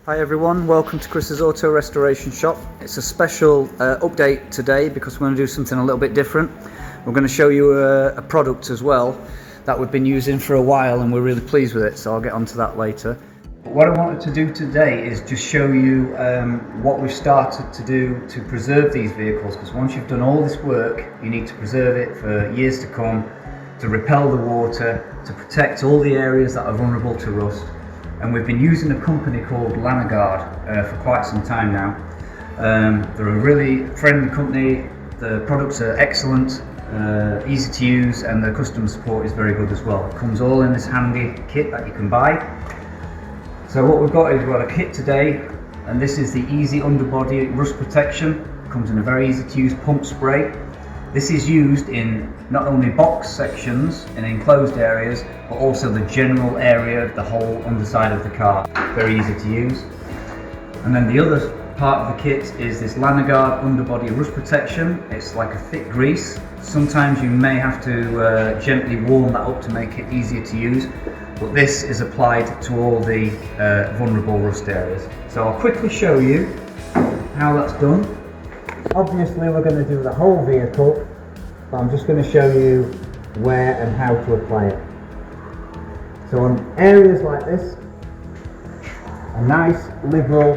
Hi everyone, welcome to Chris's Auto Restoration Shop. It's a special update today because we're going to do something a little bit different. We're going to show you a product as well that we've been using for a while and we're really pleased with it, so I'll get onto that later. What I wanted to do today is just show you what we've started to do to preserve these vehicles, because once you've done all this work you need to preserve it for years to come, to repel the water, to protect all the areas that are vulnerable to rust. And we've been using a company called Lanoguard for quite some time now. They're a really friendly company, the products are excellent, easy to use, and the customer support is very good as well. It comes all in this handy kit that you can buy. So what we've got is we've got a kit today, and this is the Easy Underbody Rust Protection. It comes in a very easy to use pump spray. This is used in not only box sections and enclosed areas, but also the general area of the whole underside of the car. Very easy to use. And then the other part of the kit is this Lanoguard Underbody Rust Protection. It's like a thick grease. Sometimes you may have to gently warm that up to make it easier to use, but this is applied to all the vulnerable rust areas. So I'll quickly show you how that's done. Obviously we're going to do the whole vehicle, but I'm just going to show you where and how to apply it. So on areas like this, a nice liberal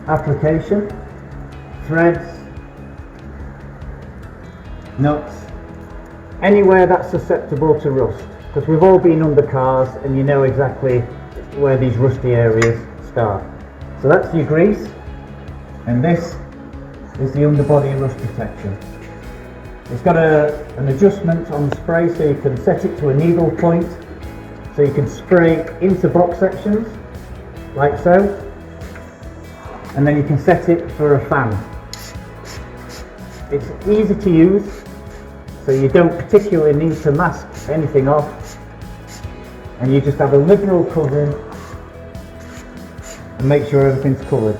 application, threads, nuts, anywhere that's susceptible to rust, because we've all been under cars and you know exactly where these rusty areas start. So that's your grease. And this is the underbody rust protection. It's got an adjustment on the spray, so you can set it to a needle point, so you can spray into box sections like so, and then you can set it for a fan. It's easy to use, so you don't particularly need to mask anything off, and you just have a liberal covering and make sure everything's covered.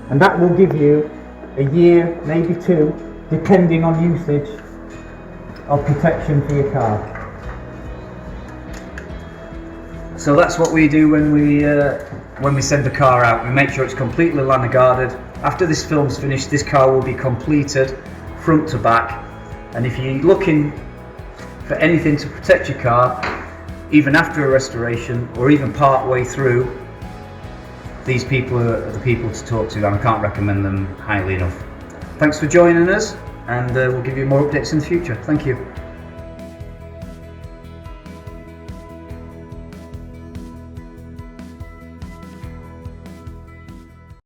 And that will give you a year, maybe two, depending on usage, of protection for your car. So that's what we do when we send the car out. We make sure it's completely Lanoguarded. After this film's finished, this car will be completed front to back. And if you're looking for anything to protect your car, even after a restoration or even part way through, these people are the people to talk to, and I can't recommend them highly enough. Thanks for joining us, and we'll give you more updates in the future. Thank you.